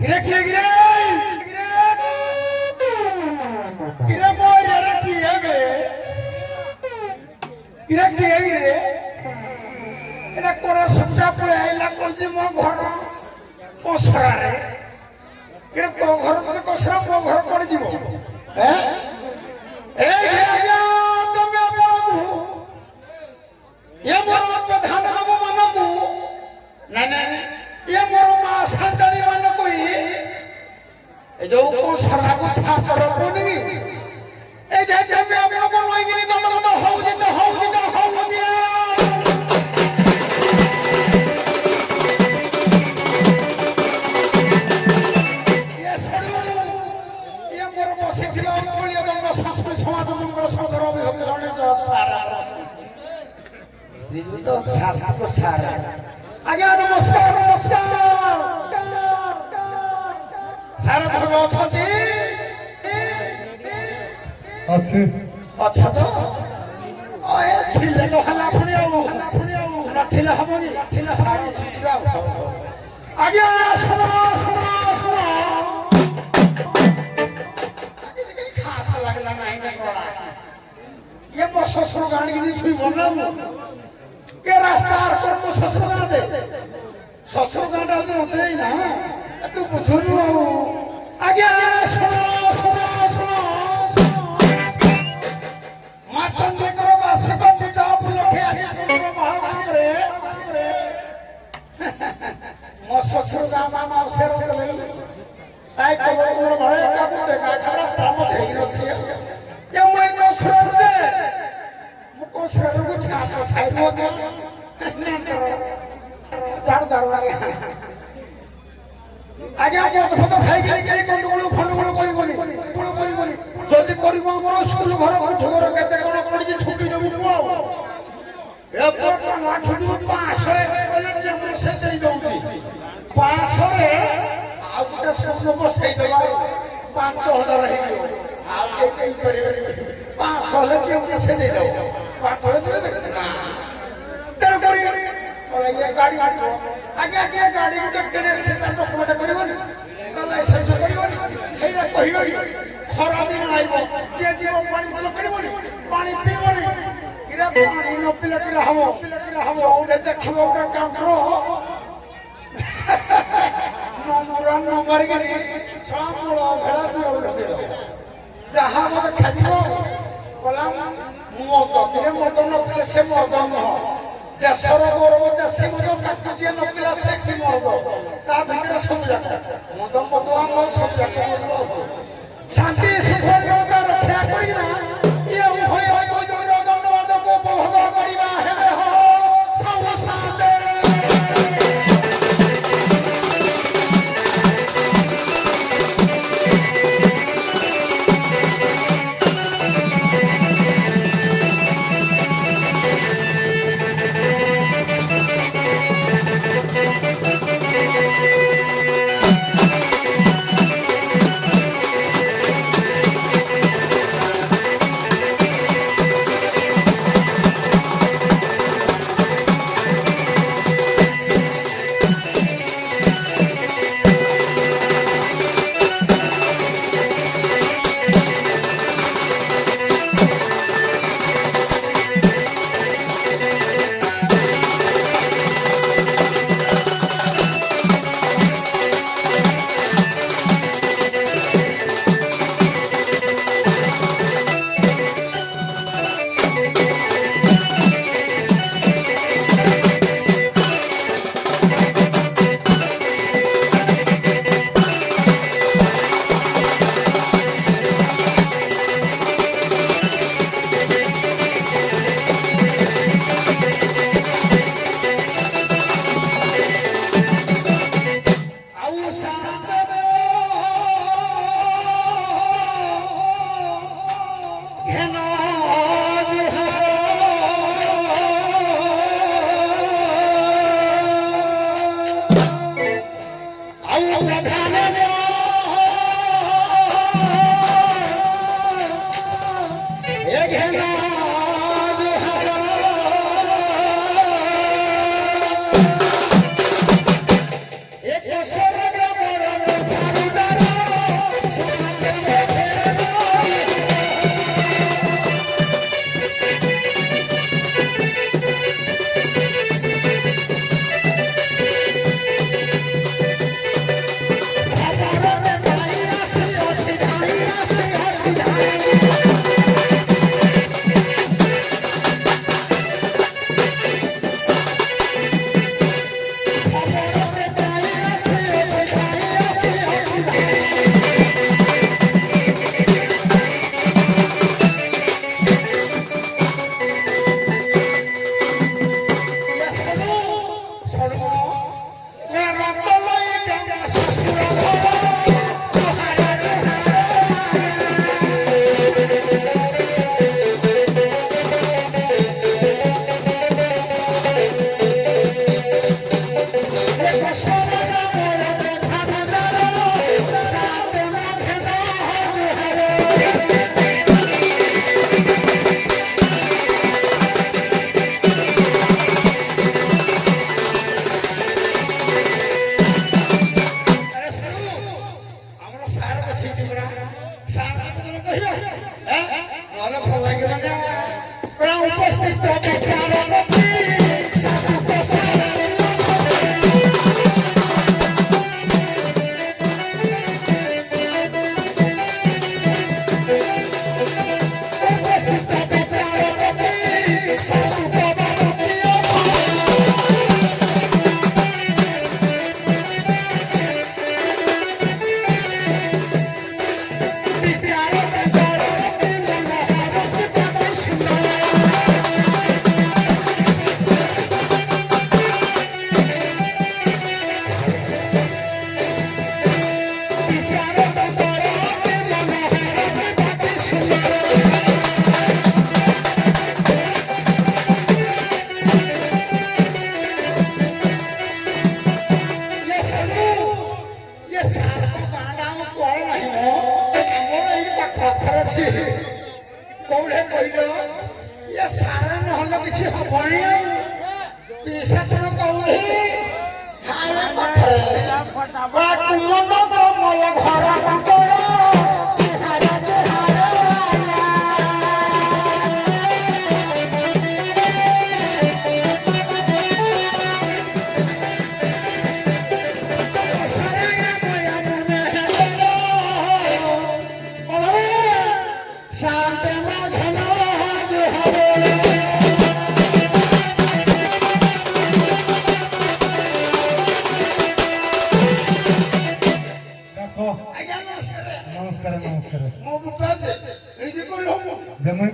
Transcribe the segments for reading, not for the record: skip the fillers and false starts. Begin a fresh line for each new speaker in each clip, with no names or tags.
কিরে কি গিরে কিরে বই রে কি হবে কিরে কি গিরে এটা কোরা সবটা পড়ে আইলা কইছি মো ঘর কোসরারে কিরে তো ঘর তো কোসরা মো ঘর পড়ে দিব হ্যাঁ এই আজ্ঞা তুমি আপনাকু এ মোর প্রধান হব মানবু না না এ মোর মা সান্তানি মান কই এই যে কোসরা কো ছাতর কোনি এই যে তুমি আপনাকু লইগিনি দন্ড মত হউজি তো হউজি তো হউজি সমাজ মঙ্গল সদর অভিভাবক সারা শ্রীযুক্ত সারা সারা আগে নমস্কার নমস্কার সারা ভালো অଛନ୍ତି
আছে
আচ্ছা তো ওই ଥିଲେ তো হলা পুনি ଆଉ ନଥିଲେ ହବନି ଥିଲେ ସାରା ଅଛି ଯାও ଆଜ୍ଞା ଶୁଣ ଶୁଣ ଶୁଣ লাগলা নাই না করা ये मो ससुर गान की दी सुई बनाऊ ये रास्ता आर पर मो ससुर गान दे ससुर गान दा तो होते ही ना तू बुझुनु आऊ आगे सुनो सुनो सुनो माचंडी करो बासी को पूजा फुलखे आगे चंद्र महागाम रे मो ससुर गान मामा अवसर ले ताई को तुमर भळे का कुटे का खरा स्त्राम छेगी अछि ये मोय को सुरते मुको सुरत को छातो साइड हो गया झाड़ दरवाजे आगे को तो भाई के के कोंडुगुलो फंडुगुलो कोई जदी करिबो हमर स्कूल घर कोठ घर केते कोन पड़ी जे ठुकी देबु को ए पोटा ना ठुकी 500 कोले जे हमर से देई दउची 500 रे आ गुटे स्वप्न बसई देबा 5000 रही गयो आ के देई करिबे 500 ले जे हमर से देई दउ 500 दे दे ना तेरे करी और ये गाड़ी आगे आगे गाड़ी गुटे केने से डॉक्यूमेंट करिबो ना लाइसेंस करिबो हेरा कहिबो खरा दिन आइबो जे जीव पानी देलो करिबो पानी पीबो इरा पानी न पिले कि रहबो ओडे देखिबो ओडे काउंटर नमुरान नंबर गनी छामलो भेला पे उठे दो जहां मत खादिबो कलाम मत किरे मत न पिले से मत न देशर गौरव देशे मत काटु जे न पिला से कि मत ता भीतर सब जाता मत मत हम सब जाता शांति सुख निरंतर रक्षा करिना ये उभय कोई दंडवाद को उपभोग करिबा हेबे हो सब शांति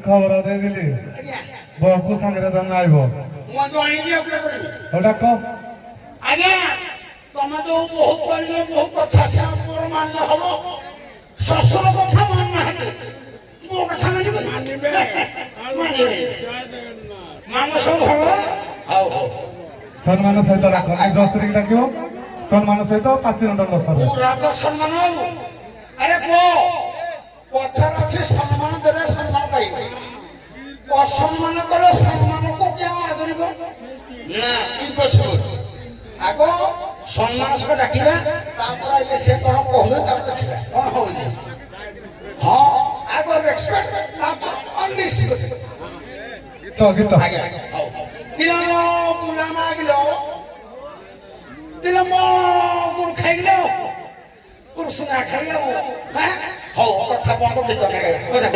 খবর দেই দিলি বহু সাংরে তো নাইব ওটা কো
আগে তুমি তো বহু কইলে বহু কথা শুনা মোর মানলে হলো শ্বশুর কথা মান না হাতে মোর কথা মানিবে মানিবে মামা সব হলো হাও হাও
সম্মান সহিত রাখো এই 10 তারিখ ডাকিও সম্মান সহিত 5 দিন দণ্ড সরবে
পুরা তো সম্মান হলো আরে কো কথার আছে সম্মান দেলে সম্মান পাইবে অসম্মান করে সম্মানকে কেউ আদরিব না ইম্পসিবল আগ সম্মান সহ ডাকিবা তারপর আইলে সে কোন কহলে তারপর ডাকিবা কোন হউছি হ্যাঁ আগ রেসপেক্ট তারপর অনরিসিভ
গীত গীত
আগে দিলা বুলা মাগিল দিলা মো গুড় খাইল গুড় সুনা খাইল হ্যাঁ হও কথা বন্ধ দিতে কথা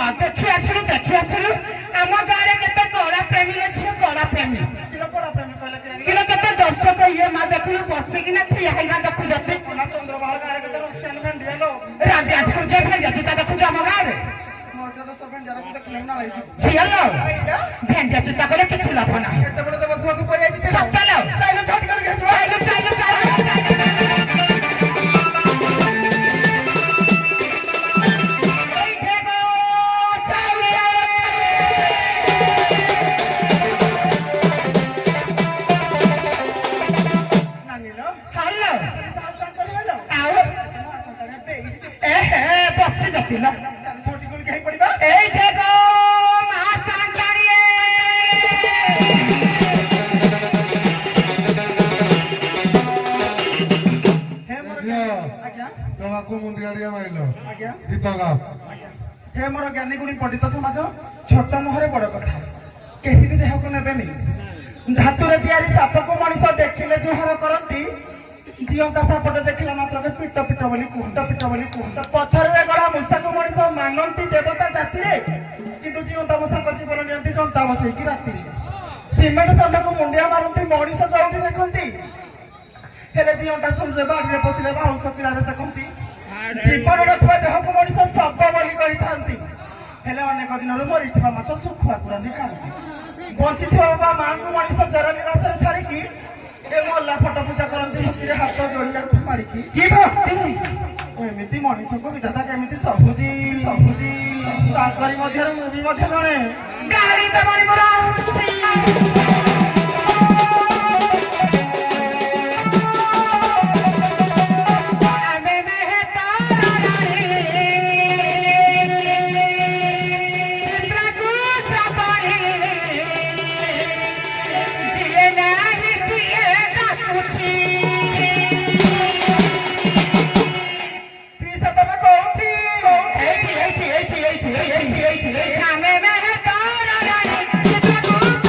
ମା ଦେଖି ଆସିଲୁ ଆମ ଗାଁରେ କେତେ କଳା ପ୍ରେମୀ ଅଛି କଳା ପ୍ରେମୀ
କିଲୋ କଳା ପ୍ରେମୀ କହିଲା କିରାଣି
କିଲୋ କେତେ ଦର୍ଶକ ଇଏ ମା ଦେଖିଲୁ ବସିକିନା ଠିଆ ହେଇନା ଦେଖୁଛନ୍ତି
ନା ଚନ୍ଦ୍ରବାଳ ଗାଁରେ କେତେ ରସିଆନ ଭେଣ୍ଡିଆ ଲୋ
ରାନ୍ଧିଆ ଦେଖୁଛ ଭେଣ୍ଡିଆ ଚିତା ଦେଖୁଛ ଆମ ଗାଁରେ
ମୋର କେତେ ଦଶ ଭେଣ୍ଡିଆ ମୁଁ ଦେଖିଲେ ନା ହେଇଛି
ଝିଅଲ
ଆଇଲା
ଭେଣ୍ଡିଆ ଚିତା କଲେ କିଛି ଲାଭ ନାହିଁ
ଏତେ ବଡ ବସବାକୁ ପଡି ଯାଇଛି
ସତଲ
ଚାଇଲେ ଛାଟି କରି ଖେଚୁ ନାନିଲୋ
ହ୍ୟାଲୋ
ସାଲ ସାଲ କରି ହେଲୋ
ଆଉ
ମା ସନ୍ତାନ ଦେଇଛି
ଏ ହେ ବସି ଯତିଲ
ଚାଲି ଛୋଟି ଗୁଳି ଖାଇ ପଡିବା
এই দেখো মা সান্তানিয়ে
ହେ ମୋର
ଝିଅ
ଆଜ୍ଞା
ଜମାକୁ ମୁଣ୍ଡିଆ ଟିକେ ମାରିଲ
ଆଜ୍ଞା
ଗୀତ ଗାଅ
ଆଜ୍ଞା ହେ ମୋର ଜ୍ଞାନୀ ଗୁଣୀ ପଣ୍ଡିତ ସମାଜ ଛୋଟ ମୁହଁରେ ବଡ କଥା କେହି ବି ଦେହକୁ ନେବେନି ଧାତୁରେ ତିଆରି ସାପକୁ ମଣିଷ ଦେଖିଲେ ଜୁହାର କରନ୍ତି ଜିଅନ୍ତା ସାପଟେ ଦେଖିଲା ମାତ୍ରକେ ପିଟ ପିଟ ବୋଲି କୁହନ୍ତି ପଥରରେ ଗଢା ମୂଷାକୁ ମଣିଷ ମାନନ୍ତି ଦେବତା ଜାତିରେ କିନ୍ତୁ ଜିଅନ୍ତା ମୂଷାଙ୍କ ଜୀବନ ନିଅନ୍ତି ଜନ୍ତା ବସେଇକି ରାତିରେ ସିମେଣ୍ଟ ଚଣ୍ଡକୁ ମୁଣ୍ଡିଆ ମାରନ୍ତି ମଣିଷ ଯୋଉଠି ଦେଖନ୍ତି ହେଲେ ଜିଅନ୍ତା ଶୁଣିଲେ ବାଡିରେ ପଶିଲେ ବାଉଁଶ କିଳାରେ ସେକନ୍ତି ଜୀବନ ନଥିବା ଦେହକୁ ମଣିଷ ଶବ ବୋଲି କହିଥାନ୍ତି ହେଲେ ଅନେକ ଦିନରୁ ମରିଥିବା ମାଛ ଶୁଖୁଆକୁ ରାନ୍ଧି ଖାଆନ୍ତି ବଞ୍ଚିଥିବା ବାପା ମାଙ୍କୁ ମଣିଷ ଜର ନିବାସରେ ଛାଡିକି ଏ ମଲା ଫଟ ପୂଜା କରନ୍ତି ମୂର୍ତ୍ତିରେ ହାତ ଯୋଡି ଆଣ୍ଠୁ ମାରିକି
কি ভক্তি
ଏମିତି ମଣିଷକୁ ବିଧାତା କେମିତି ସହୁଛି ତାଙ୍କରି ମଧ୍ୟରୁ ମୁଁ ବି ମଧ୍ୟ ଜଣେ
গাড়ি দেবানি মোরা হচ্ছে আমি মেহতা রানী চিত্রকূট রাপানি জিয়ে নাহি সিয়ে ডাকুছি
ପିସା ତମେ କୋଉଠି
এইটি আমি মেহতা রানী চিত্রকূট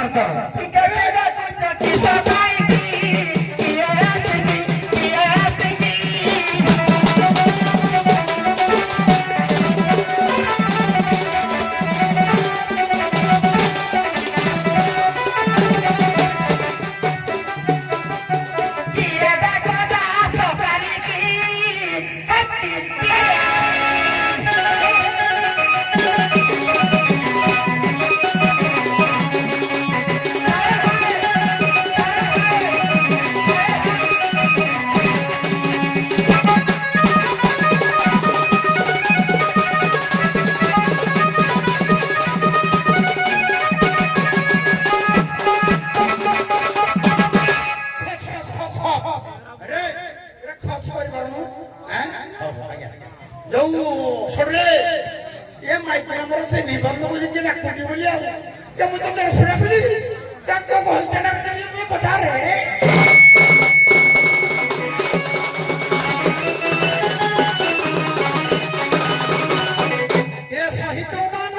ମାର୍କ
ଟିକେ ଡାକୁଛ କିସ ପାଇକି କିଏ ଆସିକି କିଏ ଆସିକି କିଏ ଡାକୁଛ ଆସ କାଲିକି
ଆରେ ଏରେ ଖର୍ଚ୍ଚ କରିପାରୁନୁ ଯୋଉ ଛୋଡ଼ରେ ଏ ମାଇକି ଆମର ସେ ନିବନ୍ଧ ବୋଲି ଯେ ଡାକୁଛି ବୋଲି ଆଉ ଯେ ମୁଁ ତ ଦେଢ଼ଶହ ଡାକୁଛି ତାଙ୍କ ବହିଟା ଡାକୁଛନ୍ତି ମୁଁ ପଚାରେ ଏ ସହିତ ମାନ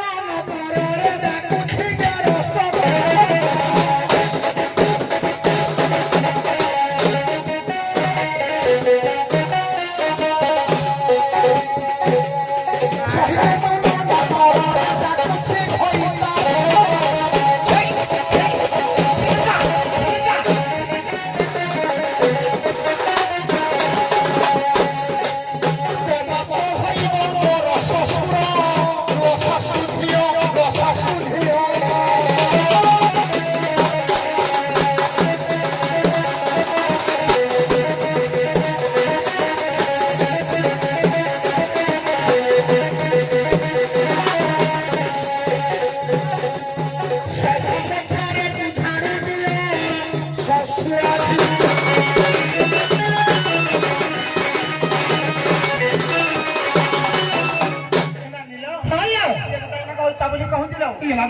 ପରରେ ଡାକୁଛି ଗରସ୍ତ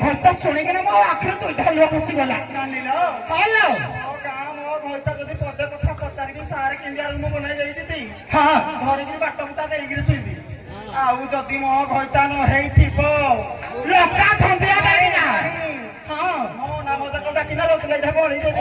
ଘରଟା ଶୁଣିକିନା ମୋ ଆଖିରେ ଦୁଇଟା ଲୁହ ଖସିଗଲା।
ଯଦି ପଦେ କଥା ପଚାରିକି ସାର୍ କେମିତିଆ ରୁମ ବନେଇ ଦେଇଛି
ହଁ
ଧରିକିରି ବାଟ ବୁଟା ଦେଇକିରି ଶୋଇବି ଆଉ ଯଦି ମୋ ଘଇଟା ନ ହେଇଥିବ
ଲୋକା ଧନ୍ଦିଆ ଦେଇନା ହଁ
ମୋ ନାମ ଯାକ ଡାକିନା ରଖିଲେ ଏଇଟା ବଳି ଯଦି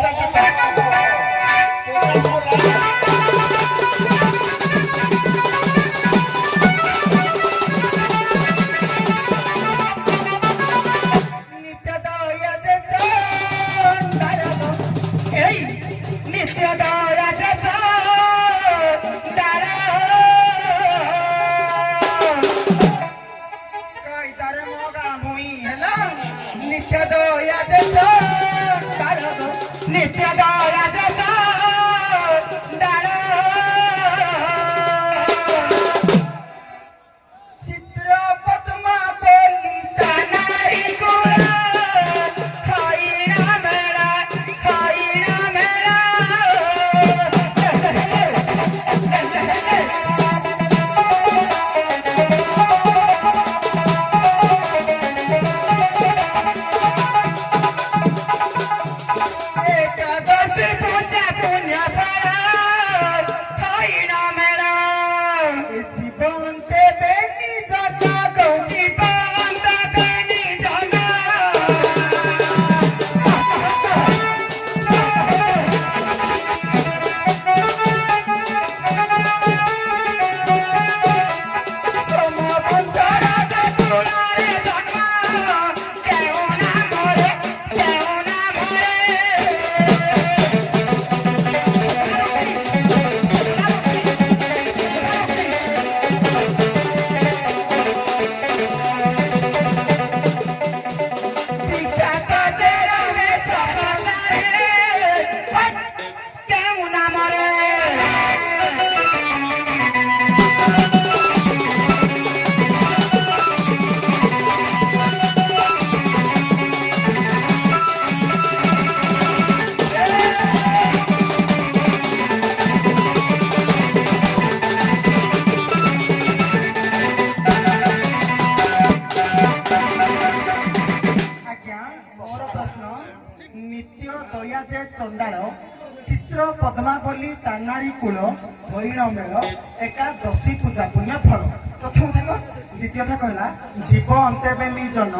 ଏଇ ନିତ୍ୟ ଦୟା
କାଇତାରେ ମୋ ଗାଁ ଭୁଇଁ ହେଲା ନିତ୍ୟ ଦୟା
ନିତ୍ୟ ଦୟା
ଚିତ୍ର ପଦ୍ମା ବୋଲି
ତା ନାରୀ କୁଳ ଖଇରା ମେଳା ଏକାଦଶୀ ପୂଜା ପୁଣ୍ୟ ଫଳ ଖଇରା ମେଳା
ଜୀବନ ଦେବେ ନିଜ କାଗ
ଜୀବନ ଦେବେ ନିଜ
ନିତ୍ୟ ଦୟା ଯେ ଚଣ୍ଡାଳ ଚିତ୍ର ପଦ୍ମାବଲୀ ତାନାରୀ କୂଳ ହଇଣ ମେଳ ଏକାଦଶୀ ପୂଜା ପୁଣ୍ୟ ଫଳ। ପ୍ରଥମ ଥାକ ଦ୍ୱିତୀୟ ଥାକ ହେଲା ଜୀବ ଅନ୍ତେବେ ନିଜନ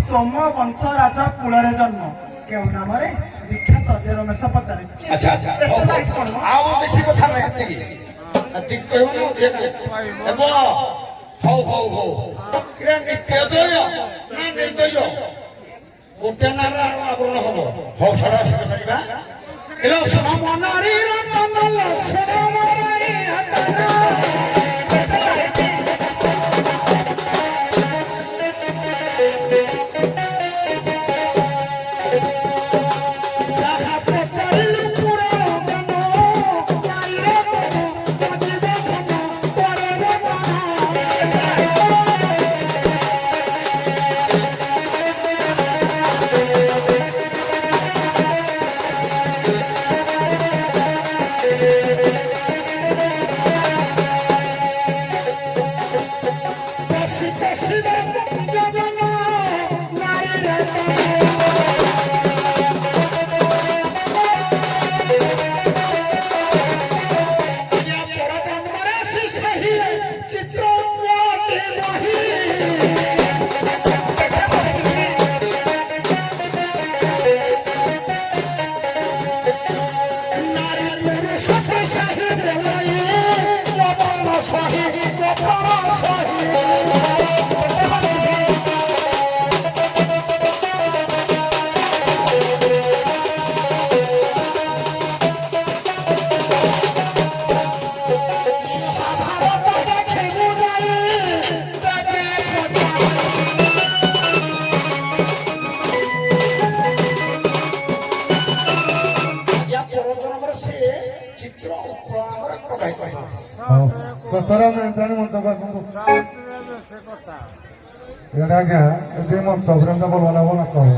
ସୋମ ବଂଶ ରାଜ କୂଳରେ ଜନ୍ମ କେଉଁ ନାମରେ ବିଖ୍ୟାତ ଯେ ରମେଶ ପଚାରେ
ଆଚ୍ଛା ଆଚ୍ଛା ହଉ, ହଉ। ଆଉ ବେଶୀ କଥା ନାହିଁ ଏତିକି ଏତିକି କହିବ ନା ଅଧିକା ହେବ ହଉ ହଉ ହଉ କିରା ନିତ୍ୟ ଦୟ ନା ନିର୍ଦୟ ଗୋଟେ ନାଁରେ ଆବରଣ ହବ ହଉ ଛାଡ଼ ସେ କଥା ଯିବା ଏଲୋ ସମ ନାରୀ ରତନ ଲୋ ସମ ନାରୀ ରତନ ଯାହା ପଚାରିଲୁ ପୁରାଣ ଜ୍ଞାନ ନାରୀର ମନ ବୁଝିବେ କ୍ଷମ କରିବେ ମନ ବସି ବସିବେ ଜଗନ ନାରୀର ପରଜନ୍ମରେ ସେ ସେହି ଚିତ୍ର ବହି ନାରୀ ପୁରୁଷ ସେହି ଦେବାଇ ଗୋପନ ସହି ଗୋପନ ସହି ମହାଭାରତ ଦେଖିବୁ ଯାଇ ତେବେ ପରଜନ୍ମରେ ସେ ଚିତ୍ର ଆମର ପ୍ରବାହିତ ହେବ
ହଉ ଦଶହରା ମନ୍ତ୍ରୀ ମଞ୍ଚକୁ ଆସନ୍ତୁ ଏଇଟା ଆଜ୍ଞା ଏବେ ମଞ୍ଚ ଉପରେ ଭଲ ଭଲ ନାଚ ହବ